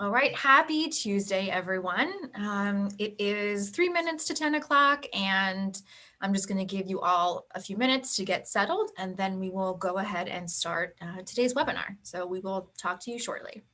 All right, happy Tuesday, everyone. It is 3 minutes to 10 o'clock, and I'm just going to give you all a few minutes to get settled, and then we will go ahead and start today's webinar. So we will talk to you shortly.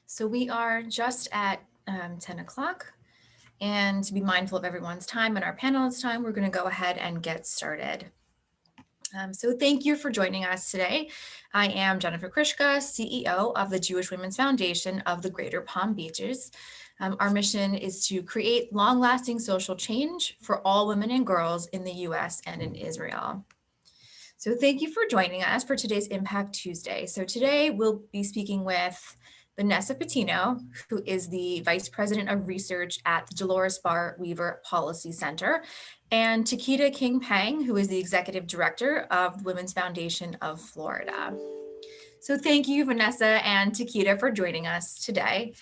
So we are just at 10 o'clock. And to be mindful of everyone's time and our panelists' time, we're going to go ahead and get started. So thank you for joining us today. I am Jennifer Krishka, CEO of the Jewish Women's Foundation of the Greater Palm Beaches. Our mission is to create long-lasting social change for all women and girls in the US and in Israel. So thank you for joining us for today's Impact Tuesday. So today we'll be speaking with Vanessa Patino, who is the Vice President of Research at the Dolores Barr Weaver Policy Center, and Taketa King Pang, who is the Executive Director of Women's Foundation of Florida. So thank you, Vanessa and Taketa, for joining us today.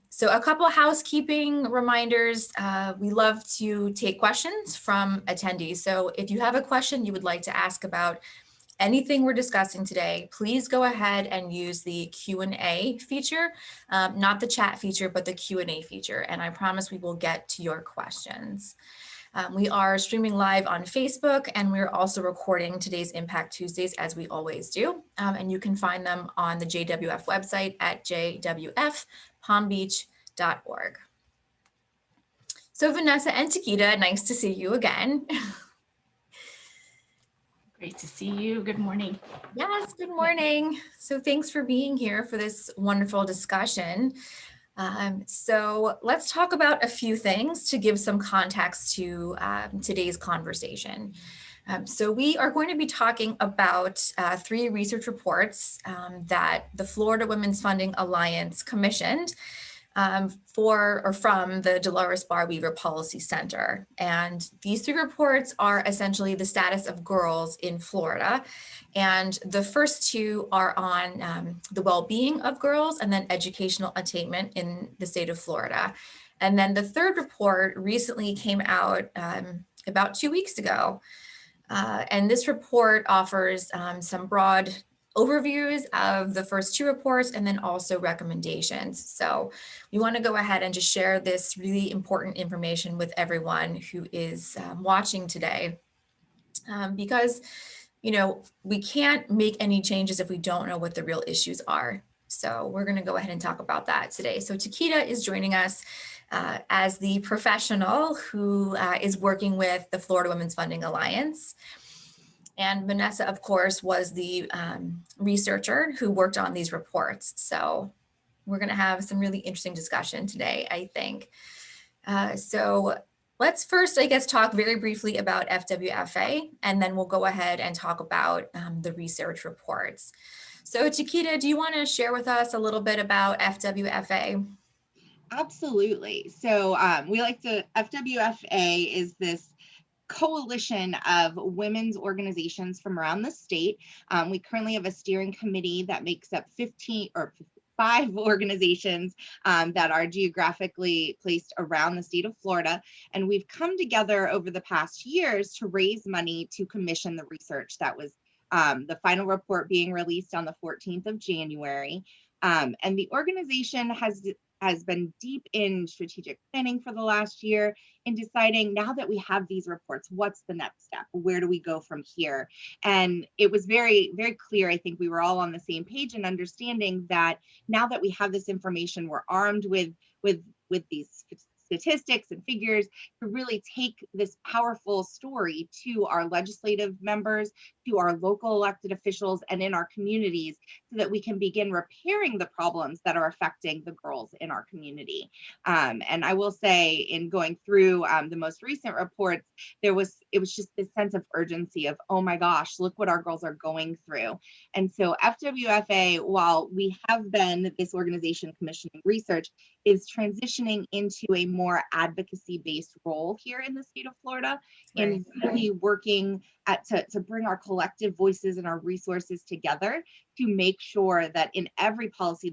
So a couple housekeeping reminders. We love to take questions from attendees. So if you have a question you would like to ask about anything we're discussing today, please go ahead and use the Q&A feature, not the chat feature, but the Q&A feature. And I promise we will get to your questions. We are streaming live on Facebook, and we're also recording today's Impact Tuesdays as we always do. And you can find them on the JWF website at jwfpalmbeach.org. So Vanessa and Taketa, nice to see you again. Great to see you. Good morning. Yes, good morning. So thanks for being here for this wonderful discussion. So let's talk about a few things to give some context to today's conversation. So we are going to be talking about 3 research reports that the Florida Women's Funding Alliance commissioned from the Dolores Barr Weaver Policy Center. And these 3 reports are essentially the status of girls in Florida. And the first 2 are on the well-being of girls and then educational attainment in the state of Florida. And then the 3rd report recently came out about 2 weeks ago. And this report offers some broad overviews of the first two reports and then also recommendations. So we want to go ahead and just share this really important information with everyone who is watching today, because we can't make any changes if we don't know what the real issues are. So we're going to go ahead and talk about that today. So Taketa is joining us as the professional who is working with the Florida Women's Funding Alliance. And Vanessa, of course, was the researcher who worked on these reports. So we're going to have some really interesting discussion today, I think. So let's first, I guess, talk very briefly about FWFA, and then we'll go ahead and talk about the research reports. So Taketa, do you want to share with us a little bit about FWFA? Absolutely. So FWFA is this coalition of women's organizations from around the state. We currently have a steering committee that makes up 5 organizations that are geographically placed around the state of Florida. And we've come together over the past years to raise money to commission the research that was the final report being released on the 14th of January. And the organization has been deep in strategic planning for the last year in deciding, now that we have these reports, what's the next step? Where do we go from here? And it was very, very clear. I think we were all on the same page in understanding that now that we have this information, we're armed with these statistics and figures to really take this powerful story to our legislative members, to our local elected officials, and in our communities, so that we can begin repairing the problems that are affecting the girls in our community. And I will say, in going through the most recent reports, it was just this sense of urgency of, oh my gosh, look what our girls are going through. And so FWFA, while we have been this organization commissioning research, is transitioning into a more advocacy-based role here in the state of Florida, right, in really working to bring our collective voices and our resources together to make sure that in every policy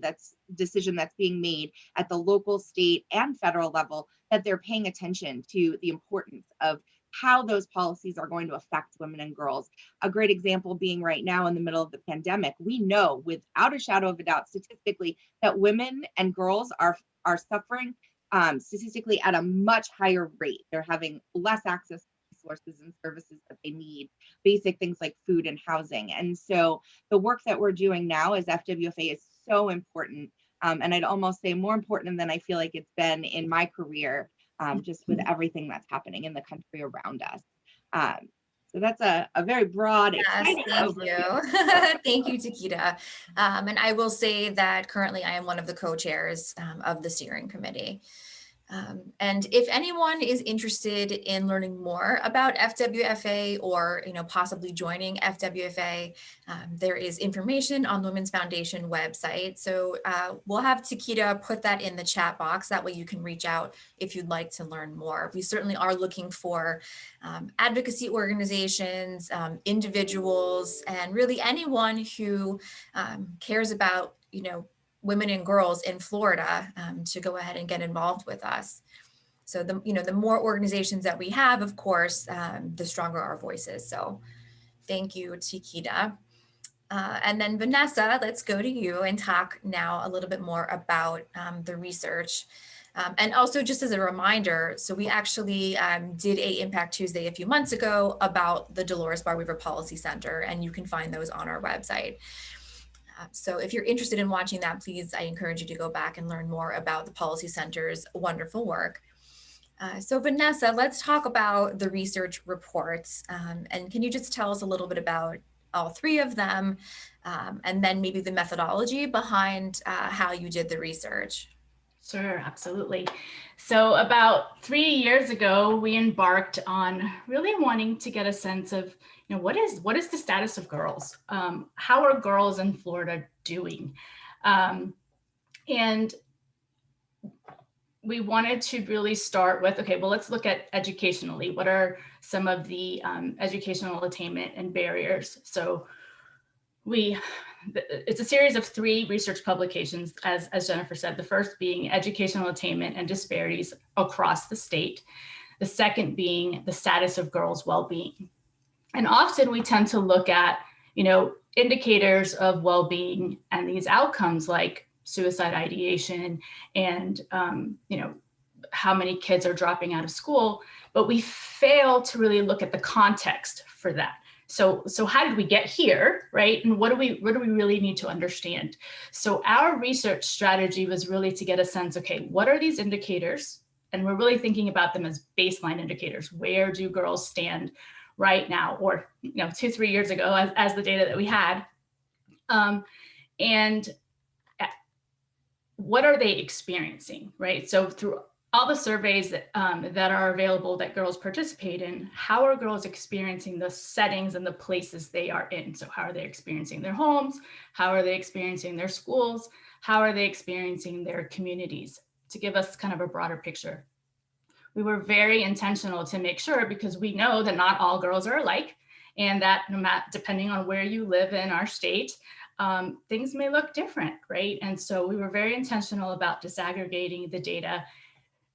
decision that's being made at the local, state, and federal level, that they're paying attention to the importance of how those policies are going to affect women and girls. A great example being right now in the middle of the pandemic, we know without a shadow of a doubt statistically that women and girls are suffering statistically at a much higher rate. They're having less access to resources and services that they need, basic things like food and housing. And so the work that we're doing now as FWFA is so important. And I'd almost say more important than I feel like it's been in my career, just with everything that's happening in the country around us. So that's a very broad, exciting overview. Thank you, Taketa. And I will say that currently I am one of the co-chairs of the steering committee. And if anyone is interested in learning more about FWFA or possibly joining FWFA, there is information on the Women's Foundation website. So we'll have Taketa put that in the chat box. That way you can reach out if you'd like to learn more. We certainly are looking for advocacy organizations, individuals, and really anyone who cares about women and girls in Florida to go ahead and get involved with us. So the more organizations that we have, of course, the stronger our voices. So thank you, Taketa. And then Vanessa, let's go to you and talk now a little bit more about the research. And also just as a reminder, so we actually did a Impact Tuesday a few months ago about the Dolores Bar Weaver Policy Center, and you can find those on our website. So if you're interested in watching that, please, I encourage you to go back and learn more about the Policy Center's wonderful work. So Vanessa, let's talk about the research reports. And can you just tell us a little bit about all 3 of them, and then maybe the methodology behind how you did the research? Sure, absolutely. So about 3 years ago, we embarked on really wanting to get a sense of, what is the status of girls? How are girls in Florida doing? And we wanted to really start with, okay, well, let's look at educationally. What are some of the educational attainment and barriers? So it's a series of 3 research publications, as Jennifer said, the first being educational attainment and disparities across the state. The second being the status of girls' well-being. And often we tend to look at, indicators of well-being and these outcomes like suicide ideation and, how many kids are dropping out of school, but we fail to really look at the context for that. So how did we get here, right? And what do we really need to understand? So our research strategy was really to get a sense, okay, what are these indicators? And we're really thinking about them as baseline indicators. Where do girls stand right now, or 2-3 years ago, as the data that we had, and what are they experiencing, right? So through all the surveys that are available that girls participate in, how are girls experiencing the settings and the places they are in? So how are they experiencing their homes? How are they experiencing their schools? How are they experiencing their communities? To give us kind of a broader picture. We were very intentional to make sure, because we know that not all girls are alike, and that depending on where you live in our state, things may look different, right? And so we were very intentional about disaggregating the data,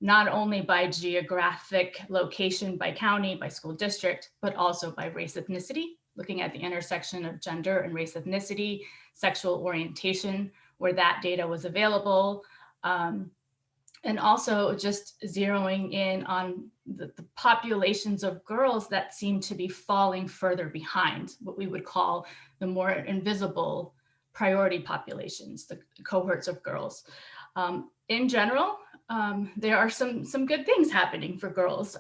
not only by geographic location, by county, by school district, but also by race ethnicity, looking at the intersection of gender and race ethnicity, sexual orientation, where that data was available, and also just zeroing in on the populations of girls that seem to be falling further behind, what we would call the more invisible priority populations, the cohorts of girls. In general, there are some good things happening for girls.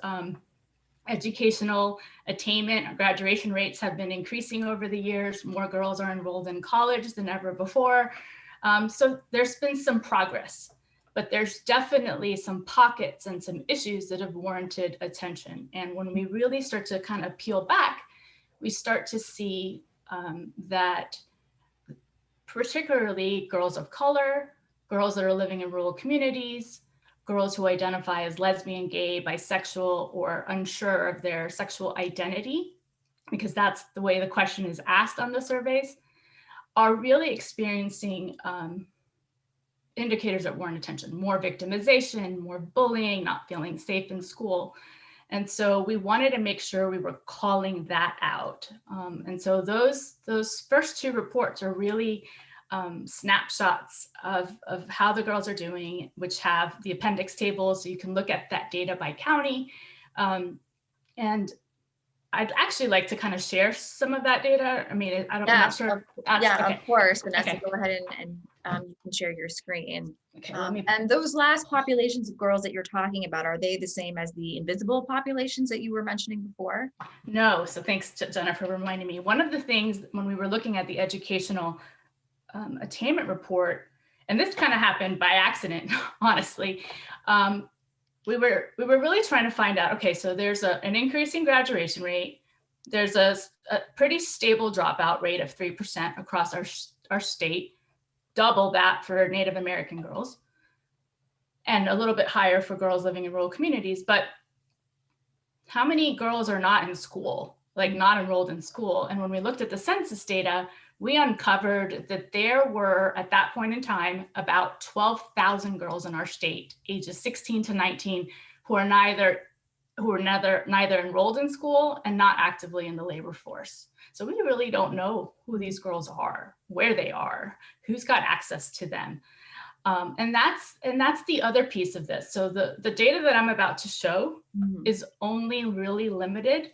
Educational attainment, graduation rates have been increasing over the years. More girls are enrolled in college than ever before. So there's been some progress, but there's definitely some pockets and some issues that have warranted attention. And when we really start to kind of peel back, we start to see that particularly girls of color, girls that are living in rural communities, girls who identify as lesbian, gay, bisexual, or unsure of their sexual identity, because that's the way the question is asked on the surveys, are really experiencing indicators that warrant attention: more victimization, more bullying, not feeling safe in school. And so we wanted to make sure we were calling that out. And so those first two reports are really snapshots of how the girls are doing, which have the appendix table, so you can look at that data by county. And I'd actually like to kind of share some of that data. I mean, I'm not sure. Yeah, of course, Vanessa, Okay. go ahead and you can share your screen. Okay, and those last populations of girls that you're talking about, are they the same as the invisible populations that you were mentioning before? No, so thanks, Jennifer, for reminding me. One of the things when we were looking at the educational attainment report, and this kind of happened by accident, honestly, we were really trying to find out, okay, so there's an increasing graduation rate. There's a pretty stable dropout rate of 3% across our state, double that for Native American girls, and a little bit higher for girls living in rural communities. But how many girls are not in school, like not enrolled in school? And when we looked at the census data, we uncovered that there were, at that point in time, about 12,000 girls in our state, ages 16 to 19, who are neither enrolled in school and not actively in the labor force. So we really don't know who these girls are, where they are, who's got access to them. And that's the other piece of this. So the data that I'm about to show is only really limited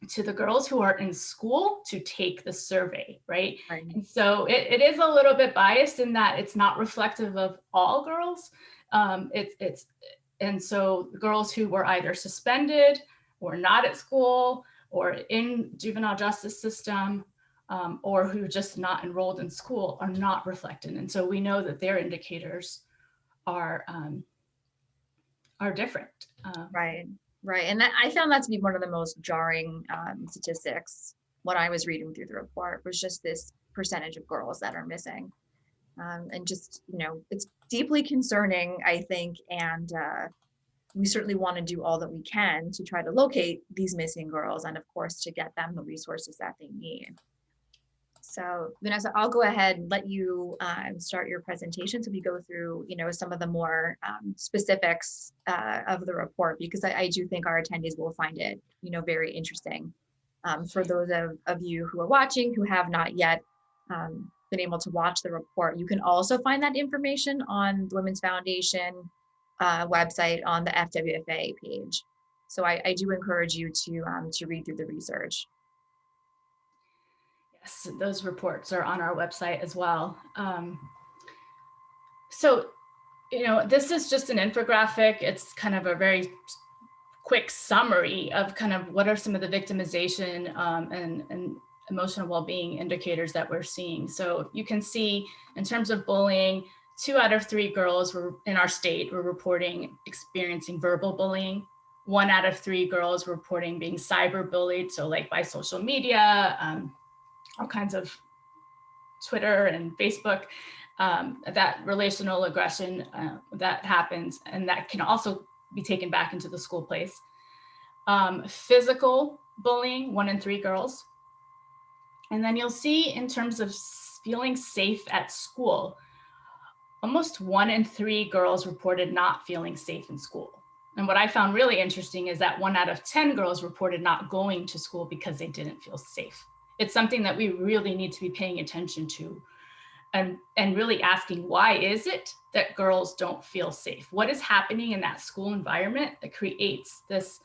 to the girls who are in school to take the survey, right? And so it is a little bit biased in that it's not reflective of all girls. And so girls who were either suspended or not at school or in juvenile justice system, or who are just not enrolled in school are not reflected. And so we know that their indicators are different. Right. And I found that to be one of the most jarring statistics when I was reading through the report, was just this percentage of girls that are missing. And just, it's deeply concerning, I think. And we certainly want to do all that we can to try to locate these missing girls and, of course, to get them the resources that they need. So Vanessa, I'll go ahead and let you start your presentation so we go through, some of the more specifics of the report, because I do think our attendees will find it, very interesting. For those of you who are watching who have not yet been able to watch the report, you can also find that information on the Women's Foundation website on the FWFA page. So I do encourage you to read through the research. Yes, those reports are on our website as well. So, this is just an infographic. It's kind of a very quick summary of kind of what are some of the victimization and emotional well-being indicators that we're seeing. So you can see in terms of bullying, 2 out of 3 girls were in our state were reporting experiencing verbal bullying. 1 out of 3 girls were reporting being cyber bullied, so like by social media, all kinds of Twitter and Facebook, that relational aggression that happens, and that can also be taken back into the school place. Physical bullying, 1 in 3 girls. And then you'll see in terms of feeling safe at school, almost 1 in 3 girls reported not feeling safe in school. And what I found really interesting is that 1 out of 10 girls reported not going to school because they didn't feel safe. It's something that we really need to be paying attention to and really asking, why is it that girls don't feel safe? What is happening in that school environment that creates this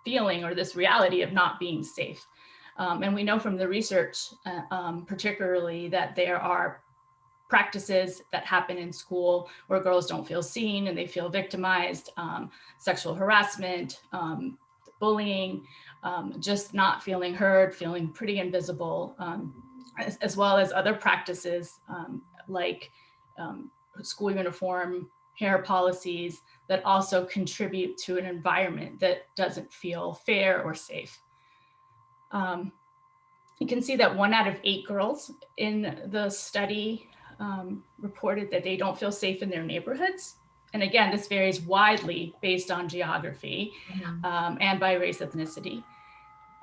feeling or this reality of not being safe? And we know from the research, particularly, that there are practices that happen in school where girls don't feel seen and they feel victimized, sexual harassment, bullying, just not feeling heard, feeling pretty invisible, as well as other practices like school uniform, hair policies that also contribute to an environment that doesn't feel fair or safe. You can see that 1 out of 8 girls in the study reported that they don't feel safe in their neighborhoods. And again, this varies widely based on geography and by race, ethnicity.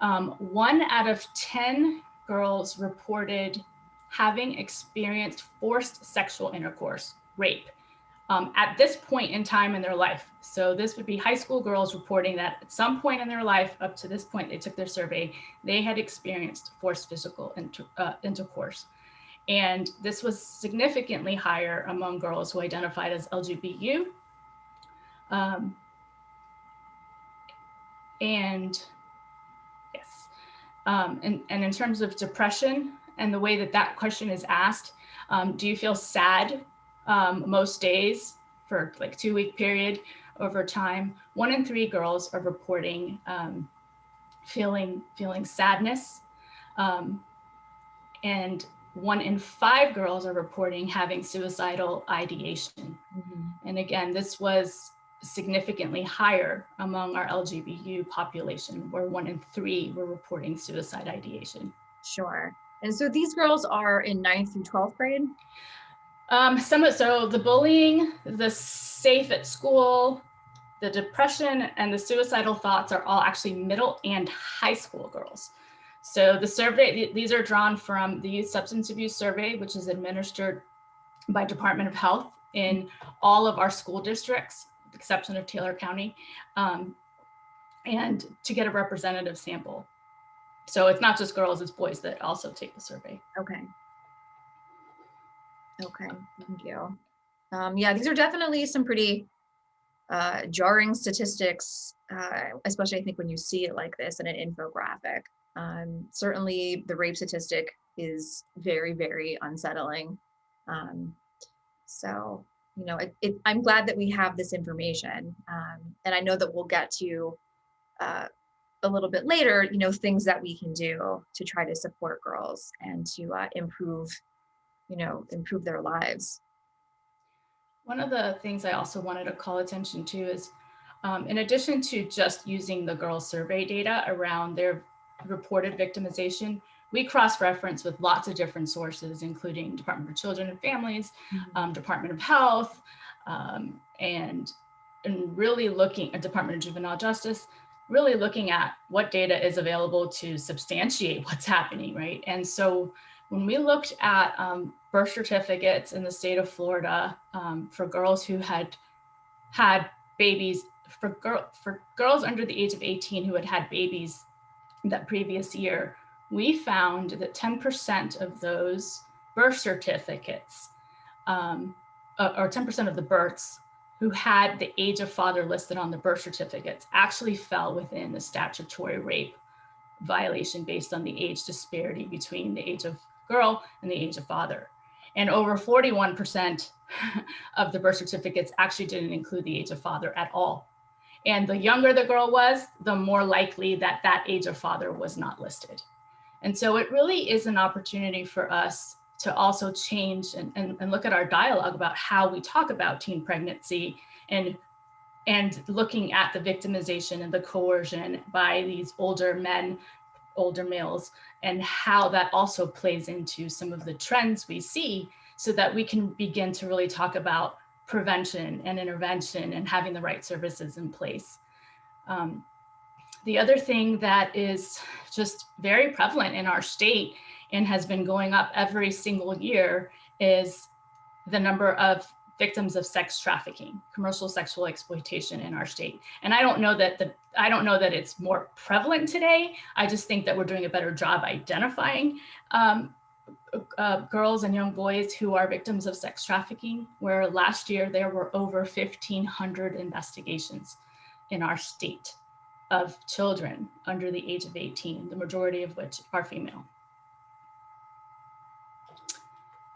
1 out of 10 girls reported having experienced forced sexual intercourse, rape, at this point in time in their life. So this would be high school girls reporting that at some point in their life, up to this point, they took their survey, they had experienced forced physical intercourse. And this was significantly higher among girls who identified as LGBTQ. And in terms of depression and the way that question is asked, do you feel sad most days for like 2-week period over time? 1 in 3 girls are reporting feeling sadness, and 1 in 5 girls are reporting having suicidal ideation. And again, this was significantly higher among our LGBTQ population, where 1 in 3 were reporting suicide ideation. Sure. And so these girls are in 9th through 12th grade? So the bullying, the safe at school, the depression, and the suicidal thoughts are all actually middle and high school girls. So the survey, these are drawn from the Youth Substance Abuse Survey, which is administered by Department of Health in all of our school districts, with the exception of Taylor County, and to get a representative sample. So it's not just girls, it's boys that also take the survey. Okay. Okay, thank you. Yeah, these are definitely some pretty jarring statistics, especially I think when you see it like this in an infographic. Certainly the rape statistic is very, very unsettling. So, I'm glad that we have this information. And I know that we'll get to a little bit later, things that we can do to try to support girls and to improve their lives. One of the things I also wanted to call attention to is, in addition to just using the girls' survey data around their reported victimization, we cross-reference with lots of different sources, including Department of Children and Families, Department of Health, and really looking at Department of Juvenile Justice, really looking at what data is available to substantiate what's happening, right? And so when we looked at birth certificates in the state of Florida for girls who had babies for girls under the age of 18 who had had babies that previous year, we found that 10% of those birth certificates, or 10% of the births who had the age of father listed on the birth certificates actually fell within the statutory rape violation based on the age disparity between the age of girl and the age of father. And over 41% of the birth certificates actually didn't include the age of father at all. And the younger the girl was, the more likely that that age of father was not listed. And so it really is an opportunity for us to also change and look at our dialogue about how we talk about teen pregnancy and looking at the victimization and the coercion by these older men, older males, and how that also plays into some of the trends we see, so that we can begin to really talk about prevention and intervention and having the right services in place. The other thing that is just very prevalent in our state and has been going up every single year is the number of victims of sex trafficking, commercial sexual exploitation in our state. And I don't know that it's more prevalent today. I just think that we're doing a better job identifying girls and young boys who are victims of sex trafficking, where last year there were over 1,500 investigations in our state of children under the age of 18, the majority of which are female.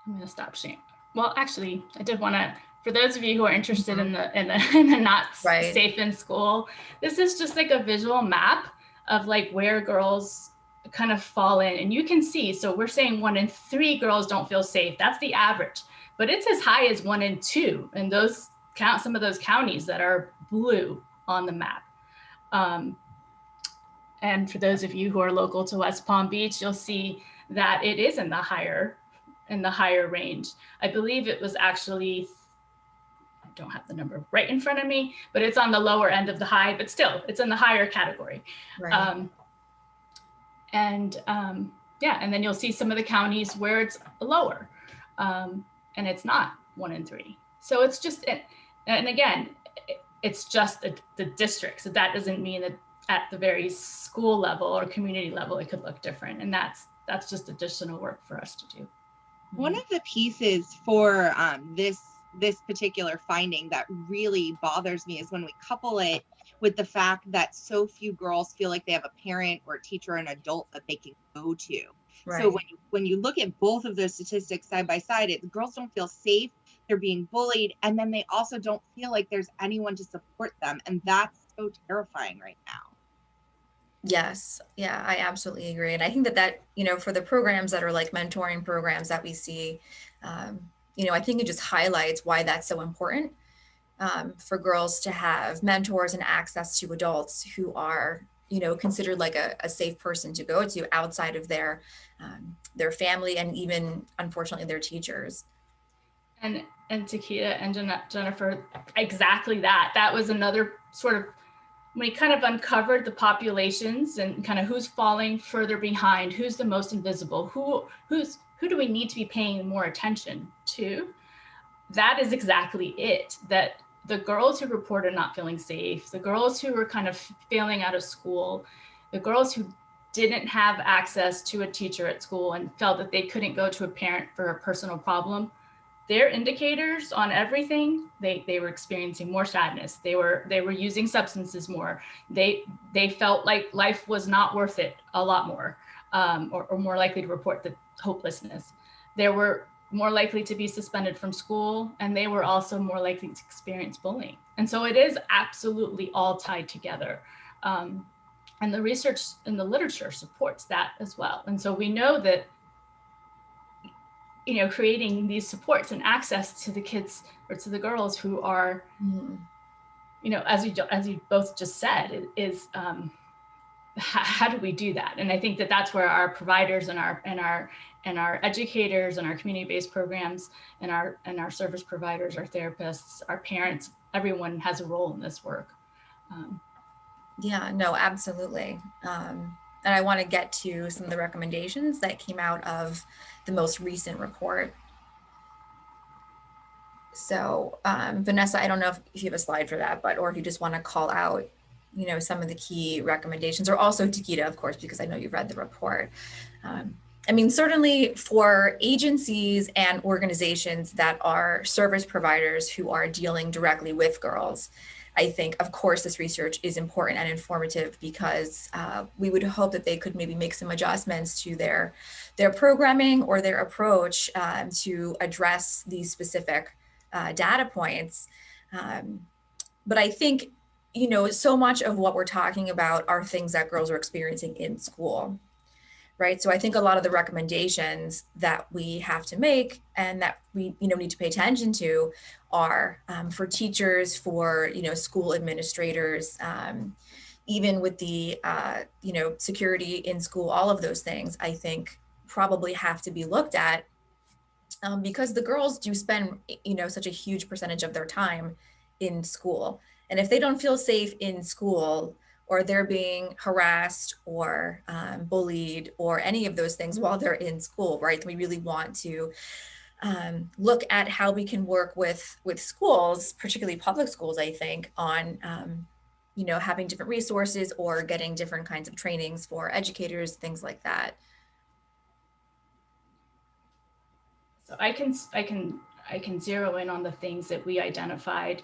I'm gonna stop sharing. Well, actually, I did wanna, for those of you who are interested in the not Right. safe in school, this is just like a visual map of like where girls kind of fall in. And you can see, so we're saying 1 in 3 girls don't feel safe. That's the average, but it's as high as 1 in 2. And those count some of those counties that are blue on the map. And for those of you who are local to West Palm Beach, you'll see that it is in the higher range. I believe it was actually, I don't have the number right in front of me, but it's on the lower end of the high, but still it's in the higher category. Right. Yeah, and then you'll see some of the counties where it's lower, and it's not 1 in 3. So it's just, and again, it's just the district. So that doesn't mean that at the very school level or community level, it could look different. And that's just additional work for us to do. One of the pieces for this particular finding that really bothers me is when we couple it with the fact that so few girls feel like they have a parent or a teacher or an adult that they can go to. Right. So when you look at both of those statistics side by side, the girls don't feel safe, they're being bullied, and then they also don't feel like there's anyone to support them. And that's so terrifying right now. Yes. Yeah, I absolutely agree. And I think that, for the programs that are like mentoring programs that we see, I think it just highlights why that's so important, for girls to have mentors and access to adults who are, considered like a safe person to go to outside of their family and even, unfortunately, their teachers. And Taketa and Jennifer, exactly that. That was another sort of, we kind of uncovered the populations and kind of who's falling further behind, who's the most invisible, who do we need to be paying more attention to. That is exactly it, that the girls who reported not feeling safe, the girls who were kind of failing out of school, the girls who didn't have access to a teacher at school and felt that they couldn't go to a parent for a personal problem, their indicators on everything, they were experiencing more sadness. They were using substances more. They felt like life was not worth it a lot more, or more likely to report the hopelessness. They were more likely to be suspended from school, and they were also more likely to experience bullying. And so it is absolutely all tied together. And the research and the literature supports that as well. And so we know that creating these supports and access to the kids or to the girls who are, as you both just said, is how do we do that? And I think that that's where our providers and our educators and our community-based programs and our service providers, our therapists, our parents, everyone has a role in this work. Yeah, no, absolutely. And I want to get to some of the recommendations that came out of the most recent report. So Vanessa, I don't know if you have a slide for that, or if you just want to call out, some of the key recommendations, or also Taketa, of course, because I know you've read the report. I mean, certainly for agencies and organizations that are service providers who are dealing directly with girls, I think, of course, this research is important and informative, because we would hope that they could maybe make some adjustments to their programming or their approach to address these specific data points. But I think, so much of what we're talking about are things that girls are experiencing in school, right? So I think a lot of the recommendations that we have to make and that we, need to pay attention to are for teachers, for, school administrators, even with the, security in school, all of those things, I think probably have to be looked at, because the girls do spend, such a huge percentage of their time in school. And if they don't feel safe in school, or they're being harassed or bullied or any of those things while they're in school, right? We really want to look at how we can work with schools, particularly public schools, I think, on having different resources or getting different kinds of trainings for educators, things like that. So I can zero in on the things that we identified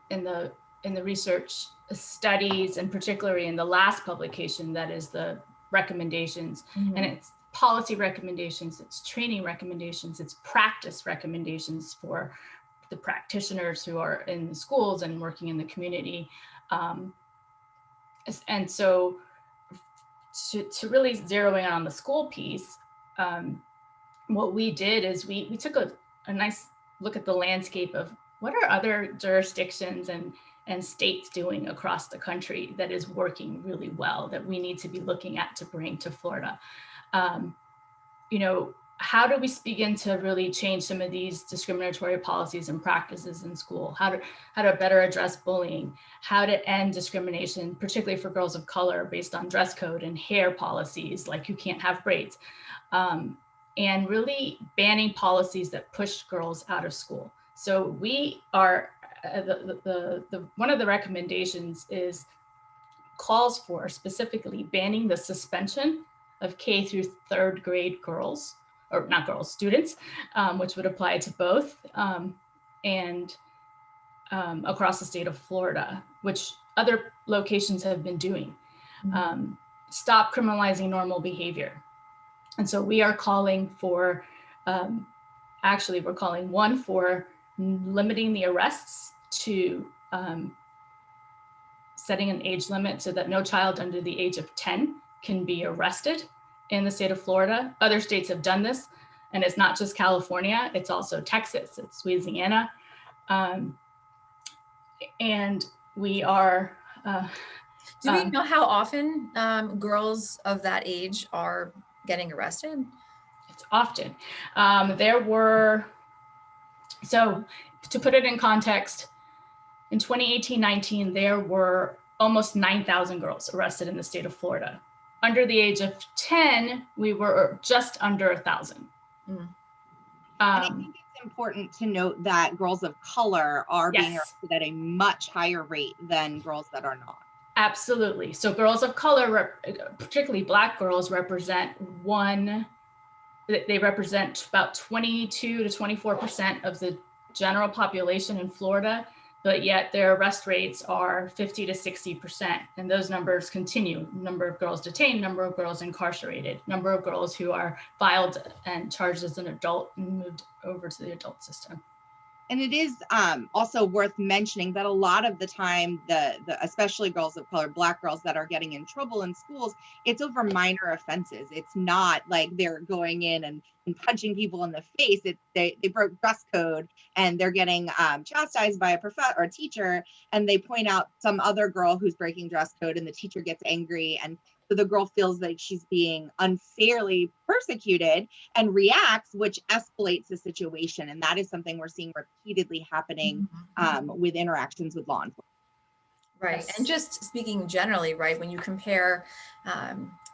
in the research studies, and particularly in the last publication, that is the recommendations. Mm-hmm. And it's policy recommendations, it's training recommendations, it's practice recommendations for the practitioners who are in the schools and working in the community. And so to really zero in on the school piece, what we did is we took a nice look at the landscape of what are other jurisdictions and states doing across the country that is working really well, that we need to be looking at to bring to Florida. How do we begin to really change some of these discriminatory policies and practices in school? How to better address bullying, how to end discrimination, particularly for girls of color, based on dress code and hair policies, like you can't have braids. And really banning policies that push girls out of school. So we are, one of the recommendations calls for specifically banning the suspension of K through third grade girls, or not girls, students, which would apply to both, and across the state of Florida, which other locations have been doing. Stop criminalizing normal behavior. And so we are calling for, we're calling one for limiting the arrests to setting an age limit so that no child under the age of 10 can be arrested in the state of Florida. Other states have done this, and it's not just California, it's also Texas, it's Louisiana. And we are- Do we know how often girls of that age are getting arrested? It's often. So to put it in context, in 2018-19, there were almost 9,000 girls arrested in the state of Florida. Under the age of 10, we were just under 1,000. I think it's important to note that girls of color are being arrested at a much higher rate than girls that are not. Absolutely. So girls of color, particularly Black girls, represent about 22 to 24% of the general population in Florida, but yet their arrest rates are 50 to 60%. And those numbers continue. Number of girls detained, number of girls incarcerated, number of girls who are filed and charged as an adult and moved over to the adult system. And it is also worth mentioning that a lot of the time, the especially girls of color, Black girls that are getting in trouble in schools, it's over minor offenses. It's not like they're going in and punching people in the face. They broke dress code and they're getting chastised by a professor or a teacher, and they point out some other girl who's breaking dress code, and the teacher gets angry, and so the girl feels like she's being unfairly persecuted and reacts, which escalates the situation. And that is something we're seeing repeatedly happening with interactions with law enforcement. Right. Yes. And just speaking generally, right, when you compare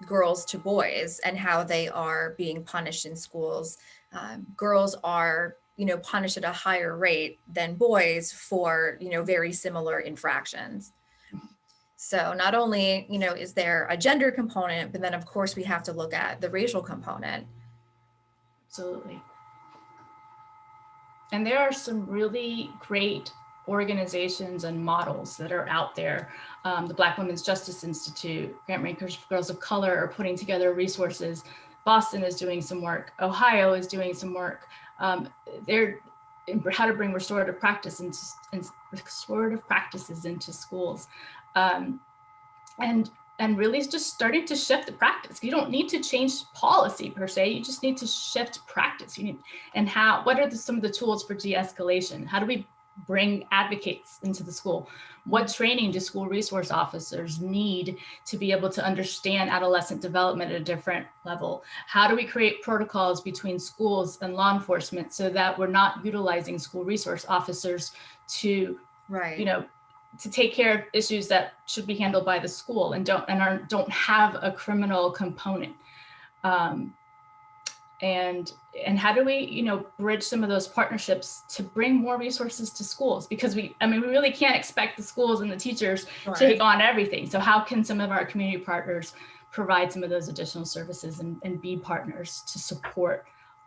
girls to boys and how they are being punished in schools, girls are, punished at a higher rate than boys for, very similar infractions. So not only, is there a gender component, but then of course we have to look at the racial component. Absolutely. And there are some really great organizations and models that are out there. The Black Women's Justice Institute, Grant Makers for Girls of Color are putting together resources. Boston is doing some work. Ohio is doing some work. They're how to bring restorative practices into schools. And really just starting to shift the practice. You don't need to change policy per se, you just need to shift practice. What are some of the tools for de-escalation? How do we bring advocates into the school? What training do school resource officers need to be able to understand adolescent development at a different level? How do we create protocols between schools and law enforcement so that we're not utilizing school resource officers to, to take care of issues that should be handled by the school and don't have a criminal component? And how do we, bridge some of those partnerships to bring more resources to schools? Because we really can't expect the schools and the teachers to take on everything. So how can some of our community partners provide some of those additional services and be partners to support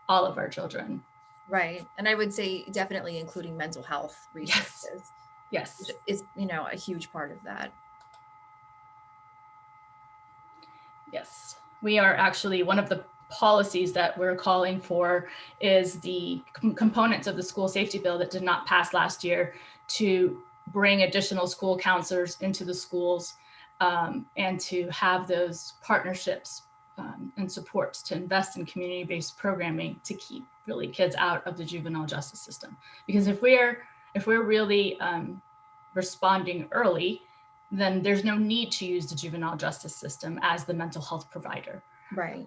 all of our children? Right. And I would say definitely including mental health resources. Yes. Is, a huge part of that. Yes. We are actually, one of the policies that we're calling for is the components of the school safety bill that did not pass last year to bring additional school counselors into the schools and to have those partnerships and supports to invest in community-based programming to keep really kids out of the juvenile justice system. Because if we're really responding early, then there's no need to use the juvenile justice system as the mental health provider. Right.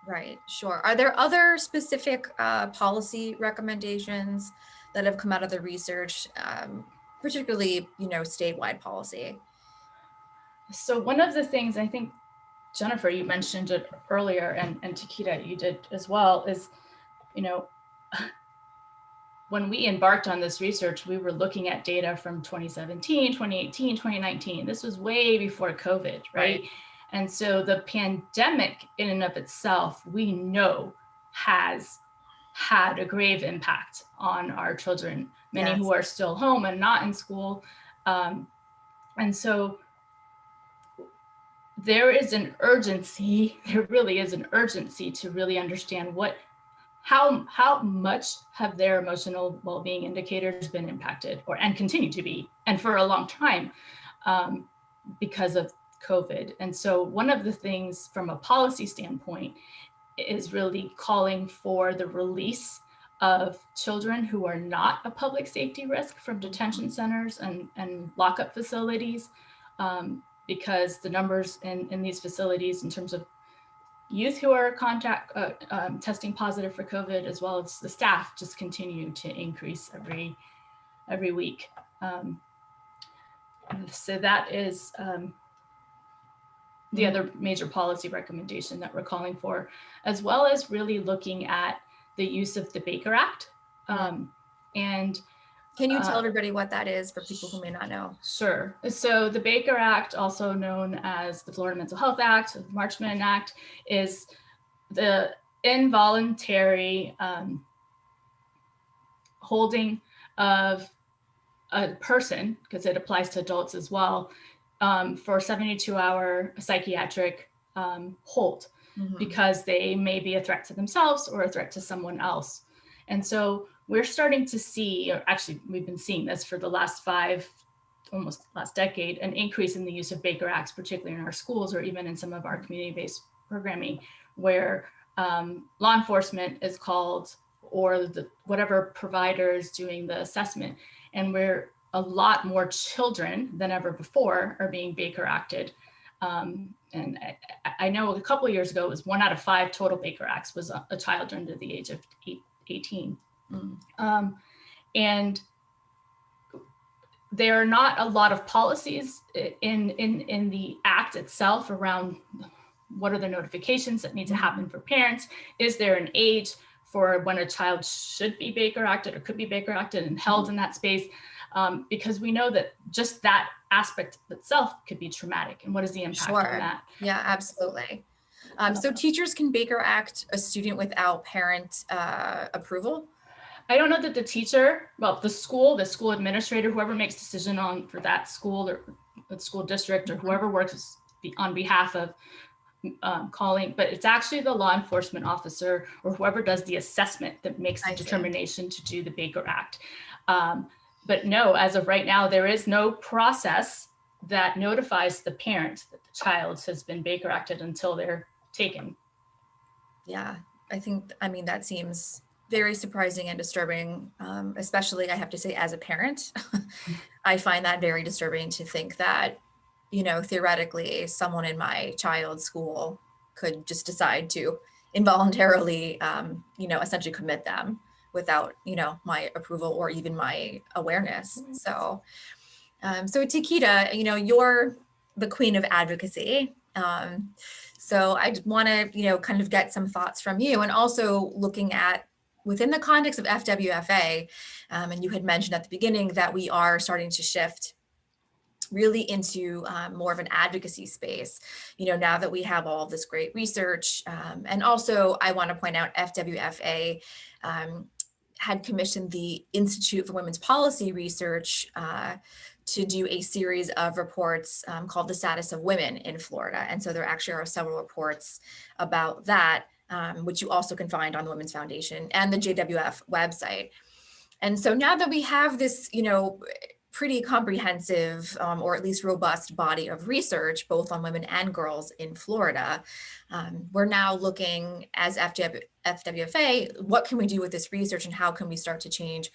Right, sure. Are there other specific policy recommendations that have come out of the research, particularly, statewide policy? So one of the things, I think, Jennifer, you mentioned it earlier, and Taketa, you did as well, is, when we embarked on this research, we were looking at data from 2017, 2018, 2019. This was way before COVID, right? And so the pandemic in and of itself, we know has had a grave impact on our children, many who are still home and not in school. And so there is an urgency, there really is an urgency to really understand how much have their emotional well-being indicators been impacted and continue to be, and for a long time because of COVID. And so one of the things from a policy standpoint is really calling for the release of children who are not a public safety risk from detention centers and lockup facilities, because the numbers in these facilities in terms of youth who are testing positive for COVID, as well as the staff, just continue to increase every week. So that is the other major policy recommendation that we're calling for, as well as really looking at the use of the Baker Act. And can you tell everybody what that is for people who may not know? Sure. So the Baker Act, also known as the Florida Mental Health Act, the Marchman Act, is the involuntary holding of a person, because it applies to adults as well, for 72-hour psychiatric hold, because they may be a threat to themselves or a threat to someone else. And so we're starting to see, or actually we've been seeing this for the last almost last decade, an increase in the use of Baker Acts, particularly in our schools or even in some of our community-based programming, where law enforcement is called, or whatever provider is doing the assessment. And where a lot more children than ever before are being Baker Acted. And I know a couple of years ago, it was 1 out of 5 total Baker Acts was a child under the age of 18. And there are not a lot of policies in the act itself around what are the notifications that need to happen for parents. Is there an age for when a child should be Baker acted or could be Baker acted and held in that space, because we know that just that aspect itself could be traumatic. And what is the impact on Sure. that? Yeah, absolutely. So teachers can Baker Act a student without parent approval? I don't know that the teacher, well, the school administrator, whoever makes decision on for that school or the school district or whoever works on behalf of calling, but it's actually the law enforcement officer or whoever does the assessment that makes the determination to do the Baker Act. But no, as of right now, there is no process that notifies the parent that the child has been Baker acted until they're taken. Yeah, I mean, that seems very surprising and disturbing, especially I have to say as a parent. I find that very disturbing to think that, theoretically someone in my child's school could just decide to involuntarily, essentially commit them without, my approval or even my awareness. So Taketa, you're the queen of advocacy. So I want to, kind of get some thoughts from you, and also looking at within the context of FWFA, and you had mentioned at the beginning that we are starting to shift really into more of an advocacy space, now that we have all this great research. And also I want to point out FWFA had commissioned the Institute for Women's Policy Research to do a series of reports called The Status of Women in Florida. And so there actually are several reports about that, which you also can find on the Women's Foundation and the JWF website. And so now that we have this, pretty comprehensive or at least robust body of research, both on women and girls in Florida, we're now looking as FWFA, what can we do with this research and how can we start to change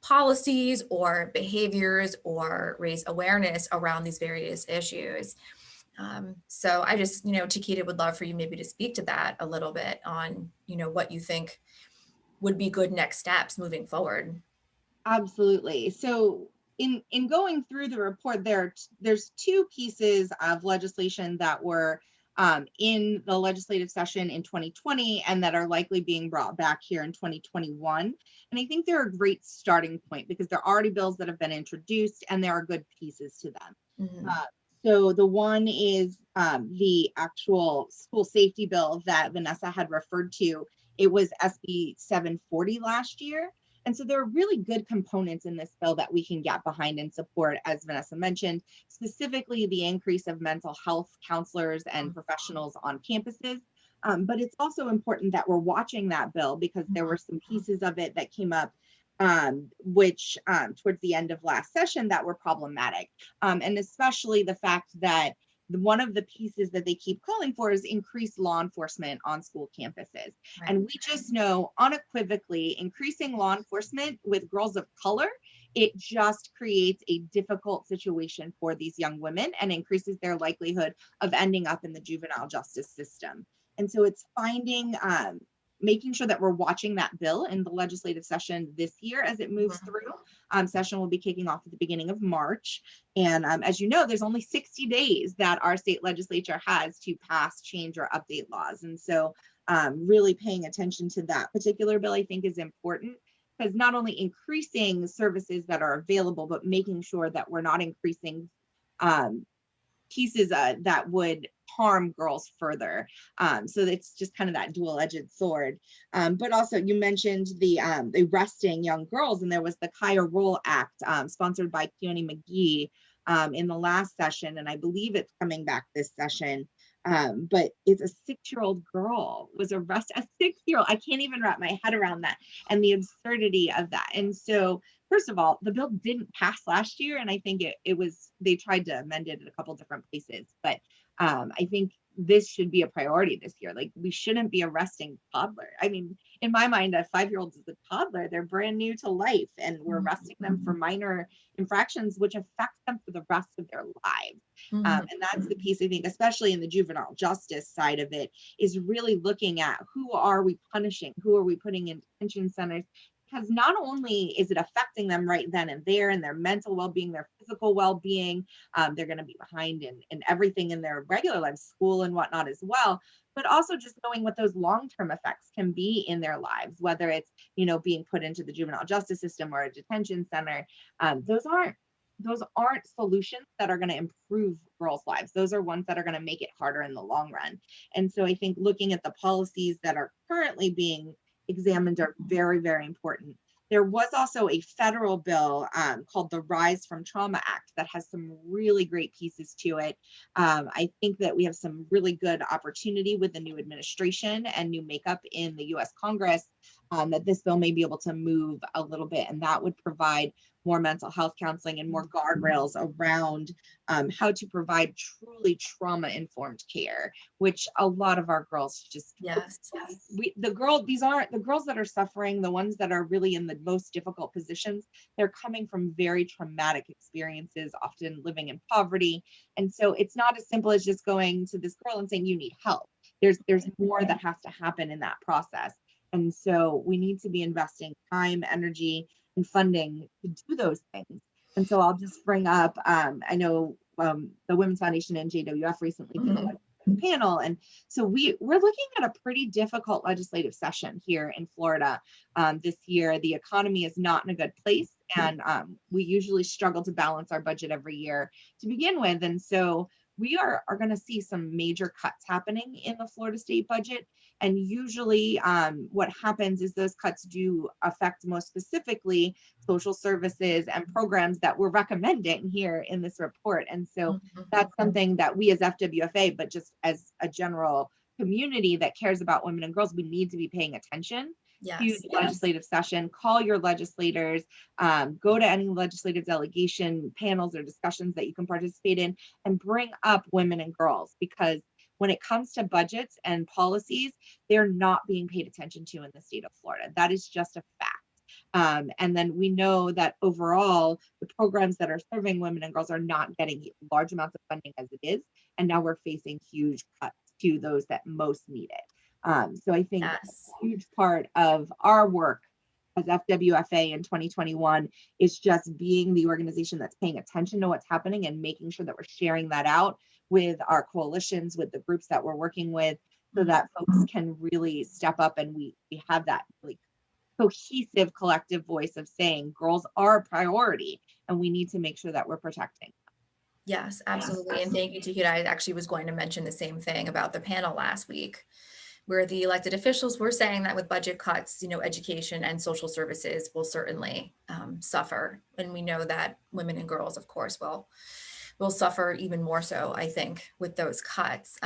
policies or behaviors or raise awareness around these various issues. So I just, Taketa, would love for you maybe to speak to that a little bit on, what you think would be good next steps moving forward. Absolutely. So in going through the report, there's two pieces of legislation that were in the legislative session in 2020 and that are likely being brought back here in 2021. And I think they're a great starting point because there are already bills that have been introduced and there are good pieces to them. Mm-hmm. So the one is the actual school safety bill that Vanessa had referred to. It was SB 740 last year. And so there are really good components in this bill that we can get behind and support, as Vanessa mentioned, specifically the increase of mental health counselors and professionals on campuses. But it's also important that we're watching that bill because there were some pieces of it that came up which towards the end of last session that were problematic. And especially the fact that one of the pieces that they keep calling for is increased law enforcement on school campuses. Right. And we just know unequivocally increasing law enforcement with girls of color, it just creates a difficult situation for these young women and increases their likelihood of ending up in the juvenile justice system. And so it's finding, making sure that we're watching that bill in the legislative session this year as it moves through. Session will be kicking off at the beginning of March. And as you know, there's only 60 days that our state legislature has to pass, change, or update laws. And so really paying attention to that particular bill, I think, is important because not only increasing services that are available, but making sure that we're not increasing pieces that would harm girls further. So it's just kind of that dual-edged sword. But also you mentioned the arresting young girls, and there was the Kaya Roll Act sponsored by Keone McGee in the last session, and I believe it's coming back this session. But it's a 6-year-old girl was arrested, a 6-year-old. I can't even wrap my head around that and the absurdity of that. And so first of all, the bill didn't pass last year, and I think they tried to amend it in a couple different places. But I think this should be a priority this year. Like, we shouldn't be arresting toddlers. I mean, in my mind, a 5-year-old is a toddler. They're brand new to life, and we're arresting them for minor infractions, which affects them for the rest of their lives. And that's the piece, I think, especially in the juvenile justice side of it, is really looking at who are we punishing, who are we putting in detention centers, because not only is it affecting them right then and there in their mental well-being, their physical well-being, they're going to be behind in everything in their regular life, school and whatnot as well, but also just knowing what those long-term effects can be in their lives, whether it's, being put into the juvenile justice system or a detention center. Those aren't solutions that are going to improve girls' lives. Those are ones that are going to make it harder in the long run. And so I think looking at the policies that are currently being examined are very, very important. There was also a federal bill called the Rise from Trauma Act that has some really great pieces to it. I think that we have some really good opportunity with the new administration and new makeup in the US Congress, that this bill may be able to move a little bit, and that would provide more mental health counseling and more guardrails around how to provide truly trauma-informed care, which a lot of our girls just, Yes. these aren't the girls that are suffering, the ones that are really in the most difficult positions. They're coming from very traumatic experiences, often living in poverty. And so it's not as simple as just going to this girl and saying, you need help. There's more that has to happen in that process. And so we need to be investing time, energy, and funding to do those things. And so I'll just bring up, I know the Women's Foundation and JWF recently did a legislative panel. And so we're looking at a pretty difficult legislative session here in Florida this year. The economy is not in a good place. And we usually struggle to balance our budget every year to begin with. And so we are going to see some major cuts happening in the Florida state budget. And usually what happens is those cuts do affect most specifically social services and programs that we're recommending here in this report. And so that's something that we as FWFA, but just as a general community that cares about women and girls, we need to be paying attention to the legislative session. Call your legislators, go to any legislative delegation panels or discussions that you can participate in, and bring up women and girls, because when it comes to budgets and policies, they're not being paid attention to in the state of Florida. That is just a fact. And then we know that overall, the programs that are serving women and girls are not getting large amounts of funding as it is. And now we're facing huge cuts to those that most need it. So I think a huge part of our work as FWFA in 2021 is just being the organization that's paying attention to what's happening and making sure that we're sharing that out with our coalitions, with the groups that we're working with, so that folks can really step up and we have that really cohesive collective voice of saying girls are a priority and we need to make sure that we're protecting them. Yes, absolutely. And thank you, Taketa. I actually was going to mention the same thing about the panel last week, where the elected officials were saying that with budget cuts, education and social services will certainly suffer. And we know that women and girls, of course, will suffer even more so, I think, with those cuts.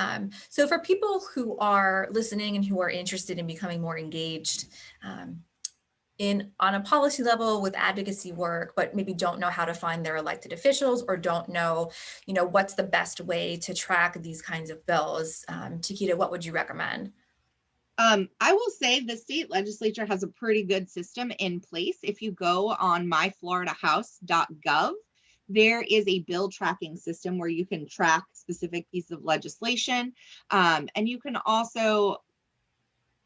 So for people who are listening and who are interested in becoming more engaged on a policy level with advocacy work, but maybe don't know how to find their elected officials or don't know, what's the best way to track these kinds of bills, Taketa, what would you recommend? I will say the state legislature has a pretty good system in place. If you go on myfloridahouse.gov, there is a bill tracking system where you can track specific pieces of legislation. And you can also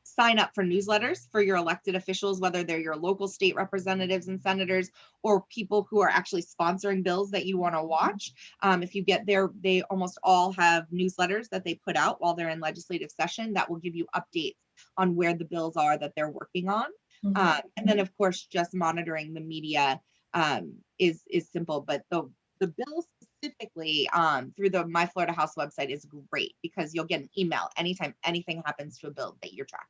sign up for newsletters for your elected officials, whether they're your local state representatives and senators or people who are actually sponsoring bills that you want to watch. If you get there, they almost all have newsletters that they put out while they're in legislative session that will give you updates on where the bills are that they're working on. And then, of course, just monitoring the media is simple, but the bill specifically through the My Florida House website is great because you'll get an email anytime anything happens to a bill that you're tracking.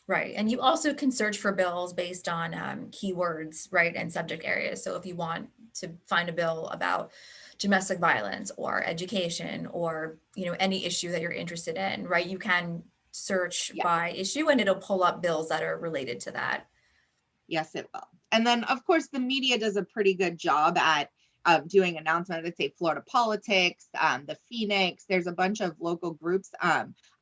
Right. And you also can search for bills based on keywords, right, and subject areas. So if you want to find a bill about domestic violence or education or, any issue that you're interested in, right, you can search by issue and it'll pull up bills that are related to that. Yes, it will. And then, of course, the media does a pretty good job at doing announcements. I'd say Florida Politics, the Phoenix, there's a bunch of local groups.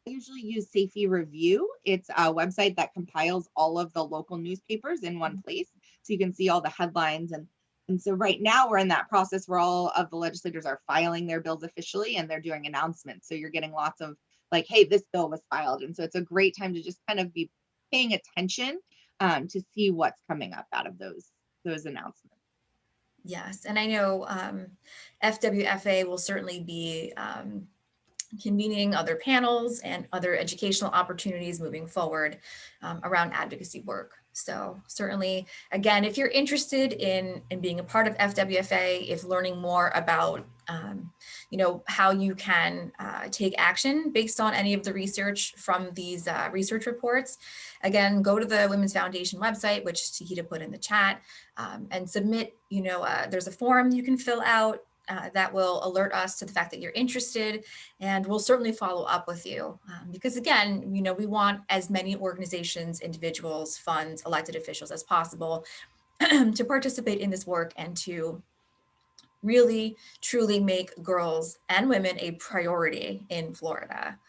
I usually use Safety Review. It's a website that compiles all of the local newspapers in one place. So you can see all the headlines. And so right now we're in that process where all of the legislators are filing their bills officially and they're doing announcements. So you're getting lots of like, hey, this bill was filed. And so it's a great time to just kind of be paying attention to see what's coming up out of those announcements. Yes, and I know FWFA will certainly be convening other panels and other educational opportunities moving forward around advocacy work. So certainly, again, if you're interested in being a part of FWFA, if learning more about how you can take action based on any of the research from these research reports, again, go to the Women's Foundation website, which Taketa put in the chat, and submit, there's a form you can fill out that will alert us to the fact that you're interested, and we'll certainly follow up with you. Because again, we want as many organizations, individuals, funds, elected officials as possible to participate in this work and to really, truly make girls and women a priority in Florida.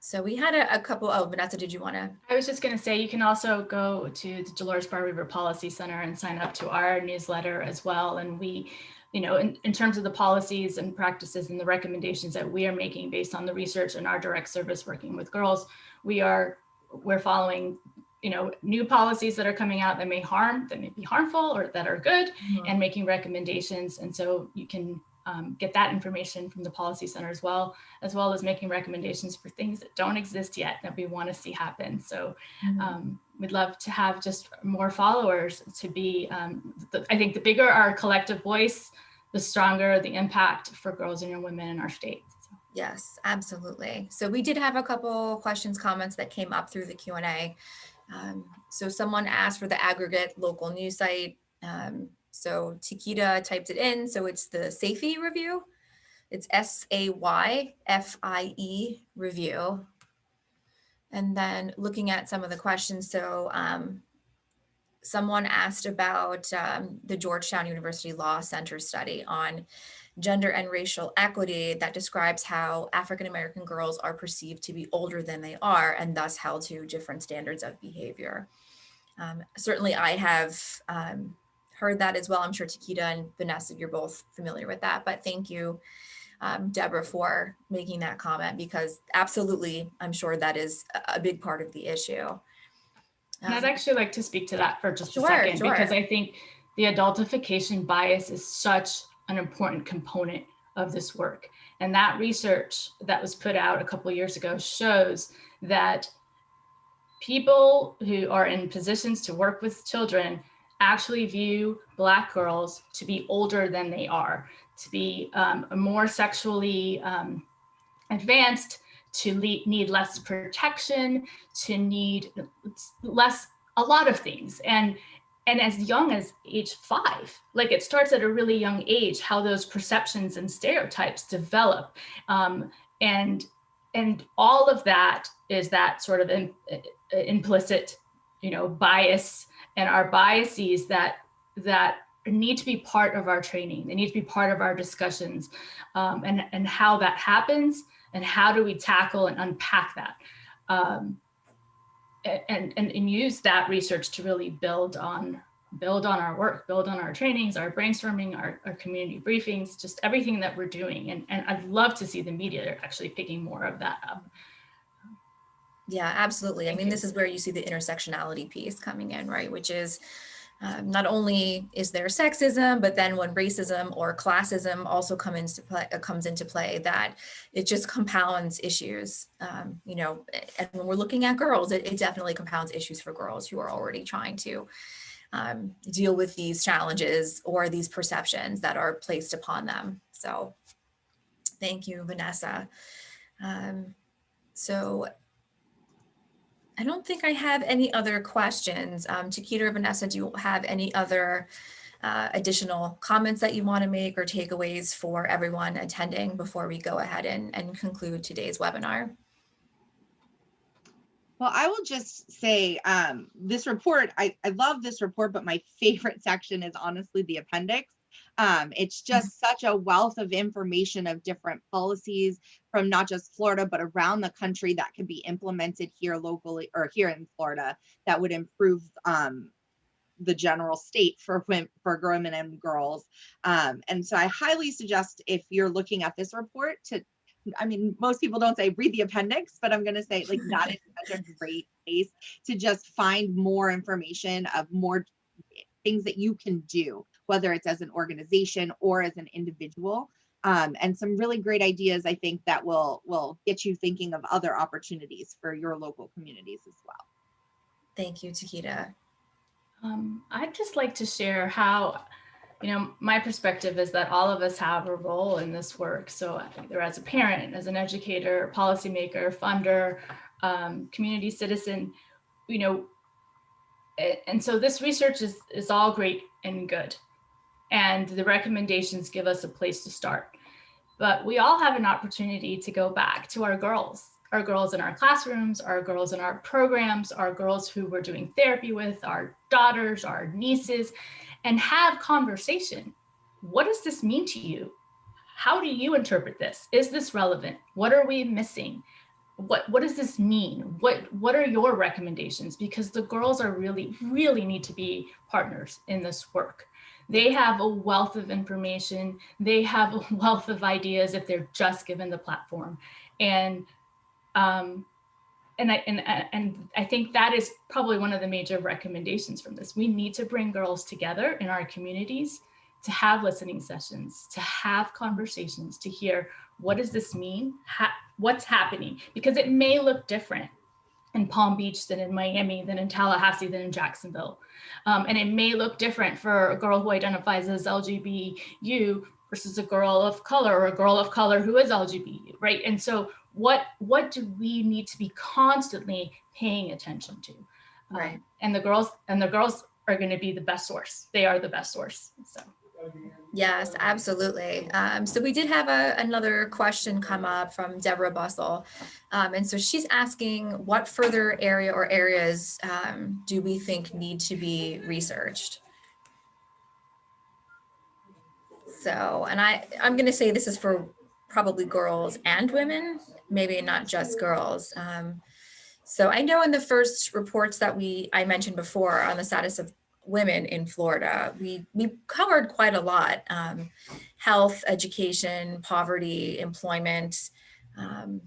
So we had a couple, Vanessa, did you want to? I was just going to say, you can also go to the Dolores Bar River Policy Center and sign up to our newsletter as well. And we, in terms of the policies and practices and the recommendations that we are making based on the research and our direct service working with girls, we're following, new policies that are coming out that may be harmful or that are good, and making recommendations. And so you can get that information from the Policy Center as well as making recommendations for things that don't exist yet that we want to see happen. So we'd love to have just more followers to be, I think the bigger our collective voice, the stronger the impact for girls and young women in our state. So. Yes, absolutely. So we did have a couple questions, comments that came up through the Q&A. So someone asked for the aggregate local news site. So Taketa typed it in. So it's the SAFE review. It's SAYFIE review. And then looking at some of the questions. So someone asked about the Georgetown University Law Center study on gender and racial equity that describes how African-American girls are perceived to be older than they are and thus held to different standards of behavior. Certainly I have heard that as well. I'm sure Taketa and Vanessa, you're both familiar with that, but thank you, Deborah, for making that comment, because absolutely, I'm sure that is a big part of the issue. And I'd actually like to speak to that for just a second, because I think the adultification bias is such an important component of this work. And that research that was put out a couple of years ago shows that people who are in positions to work with children actually view Black girls to be older than they are, to be more sexually advanced, to need less protection, to need a lot of things. And as young as age 5, like it starts at a really young age, how those perceptions and stereotypes develop. And all of that is that sort of implicit, bias, and our biases that need to be part of our training. They need to be part of our discussions, and how that happens, and how do we tackle and unpack that, and use that research to really build on our work, build on our trainings, our brainstorming, our community briefings, just everything that we're doing. And I'd love to see the media actually picking more of that up. Yeah, absolutely. I mean, this is where you see the intersectionality piece coming in, right? Which is not only is there sexism, but then when racism or classism also comes into play, that it just compounds issues. And when we're looking at girls, it definitely compounds issues for girls who are already trying to deal with these challenges or these perceptions that are placed upon them. So thank you, Vanessa. So I don't think I have any other questions. Taketa or Vanessa, do you have any other additional comments that you want to make or takeaways for everyone attending before we go ahead and conclude today's webinar? Well, I will just say this report, I love this report, but my favorite section is honestly the appendix. It's just such a wealth of information of different policies from not just Florida, but around the country that can be implemented here locally or here in Florida that would improve the general state for women and girls. And so I highly suggest, if you're looking at this report, to I mean, most people don't say read the appendix, but I'm going to say like that is such a great place to just find more information of more things that you can do, whether it's as an organization or as an individual. And some really great ideas, I think, that will get you thinking of other opportunities for your local communities as well. Thank you, Taketa. I'd just like to share how, my perspective is that all of us have a role in this work. So either as a parent, as an educator, policymaker, funder, community citizen, and so this research is all great and good. And the recommendations give us a place to start. But we all have an opportunity to go back to our girls in our classrooms, our girls in our programs, our girls who we're doing therapy with, our daughters, our nieces, and have conversation. What does this mean to you? How do you interpret this? Is this relevant? What are we missing? What does this mean? What are your recommendations? Because the girls are really need to be partners in this work. They have a wealth of information. They have a wealth of ideas if they're just given the platform. And I think that is probably one of the major recommendations from this. We need to bring girls together in our communities to have listening sessions, to have conversations, to hear what does this mean, what's happening, because it may look different in Palm Beach than in Miami, than in Tallahassee, than in Jacksonville. And it may look different for a girl who identifies as LGBTQ versus a girl of color, or a girl of color who is LGBT, right? And so what do we need to be constantly paying attention to? Right. And the girls are going to be the best source. They are the best source. So. Yes, absolutely. So we did have another question come up from Deborah Bussell. And so she's asking, what further area or areas do we think need to be researched? So, and I'm going to say this is for probably girls and women, maybe not just girls. So I know in the first reports that I mentioned before on the status of women in Florida, we covered quite a lot: health, education, poverty, employment. I'm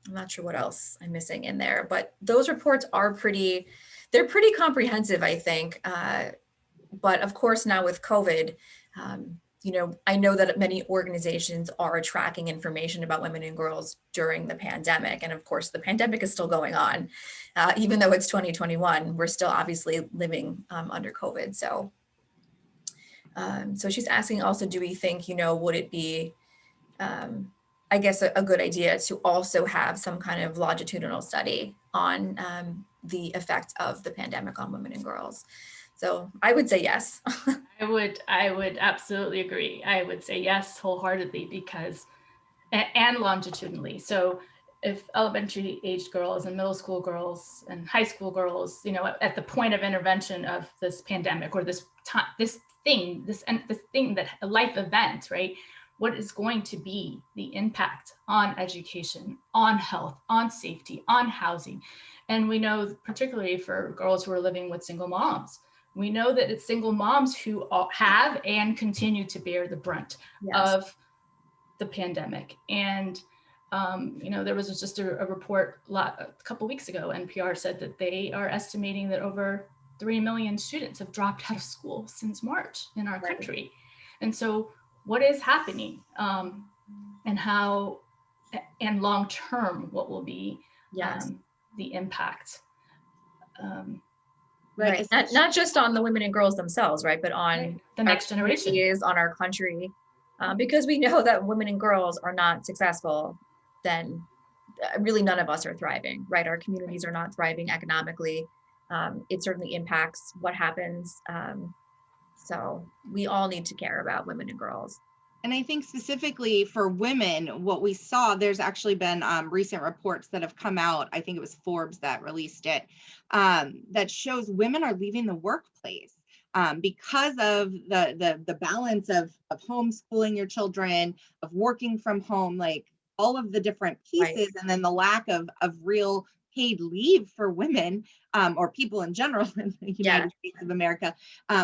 not sure what else I'm missing in there, but those reports are they're pretty comprehensive, I think. But of course, now with COVID, I know that many organizations are tracking information about women and girls during the pandemic. And of course, the pandemic is still going on. Even though it's 2021, we're still obviously living under COVID. So she's asking also, do we think, would it be, I guess, a good idea to also have some kind of longitudinal study on the effect of the pandemic on women and girls? So I would say yes. I would absolutely agree. I would say yes wholeheartedly, because, and longitudinally. So if elementary aged girls and middle school girls and high school girls, at the point of intervention of this pandemic, or this thing, that a life event, right? What is going to be the impact on education, on health, on safety, on housing? And we know, particularly for girls who are living with single moms, we know that it's single moms who have and continue to bear the brunt of the pandemic. And, there was just a report a couple weeks ago, NPR said that they are estimating that over 3 million students have dropped out of school since March in our country. And so what is happening, and how, and long-term, what will be the impact? Right. Not just on the women and girls themselves, right, but on the next generation, on our country, because we know that women and girls are not successful, then really none of us are thriving, right? Our communities are not thriving economically. It certainly impacts what happens. So we all need to care about women and girls. And I think specifically for women, what we saw, there's actually been recent reports that have come out. I think it was Forbes that released it, that shows women are leaving the workplace because of the balance of homeschooling your children, of working from home, like all of the different pieces, and then the lack of real paid leave for women, or people in general in the United States of America,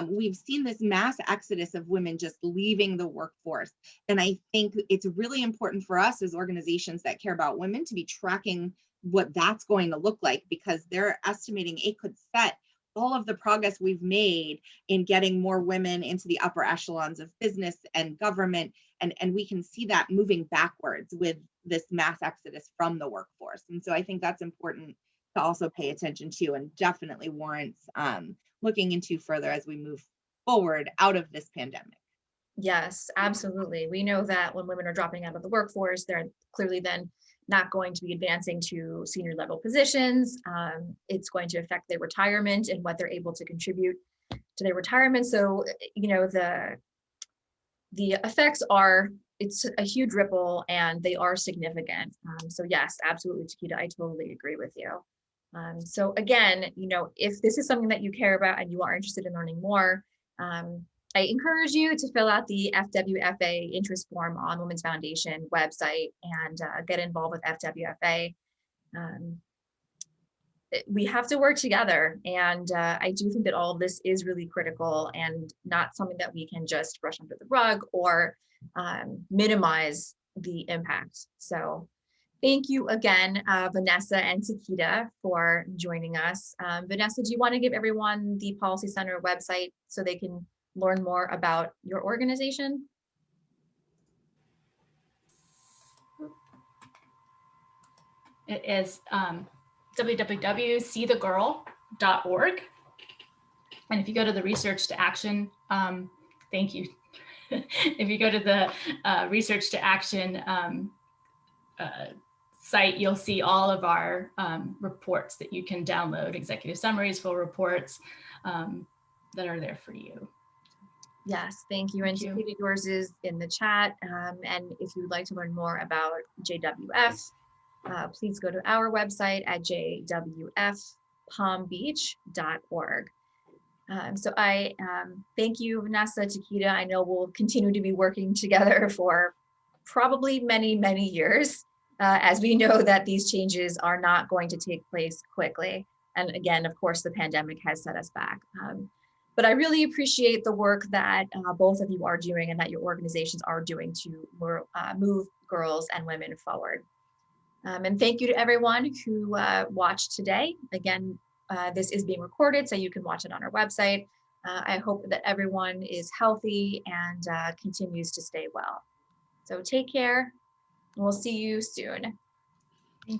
we've seen this mass exodus of women just leaving the workforce. And I think it's really important for us as organizations that care about women to be tracking what that's going to look like, because they're estimating it could set all of the progress we've made in getting more women into the upper echelons of business and government. And we can see that moving backwards with this mass exodus from the workforce. And so I think that's important to also pay attention to, and definitely warrants looking into further as we move forward out of this pandemic. Yes, absolutely. We know that when women are dropping out of the workforce, they're clearly then not going to be advancing to senior level positions. It's going to affect their retirement and what they're able to contribute to their retirement. So, you know, the effects are, it's a huge ripple and they are significant. So yes, absolutely, Taketa, I totally agree with you. So again, you know, if this is something that you care about and you are interested in learning more, I encourage you to fill out the FWFA interest form on Women's Foundation website and get involved with FWFA. We have to work together, and I do think that all of this is really critical and not something that we can just brush under the rug or minimize the impact. So thank you again, Vanessa and Taketa, for joining us. Vanessa, do you want to give everyone the Policy Center website so they can learn more about your organization? It is www.seethegirl.org. And if you go to the research to action, thank you. If you go to the research to action site, you'll see all of our reports that you can download, executive summaries, full reports that are there for you. Yes, thank you. And Taketa, yours is in the chat. And if you'd like to learn more about JWF, please go to our website at jwfpalmbeach.org. So I thank you, Vanessa, Taketa. I know we'll continue to be working together for probably many, many years, as we know that these changes are not going to take place quickly. And again, of course, the pandemic has set us back. But I really appreciate the work that both of you are doing and that your organizations are doing to move girls and women forward. And thank you to everyone who watched today. Again, this is being recorded, so you can watch it on our website. I hope that everyone is healthy and continues to stay well. So take care, and we'll see you soon.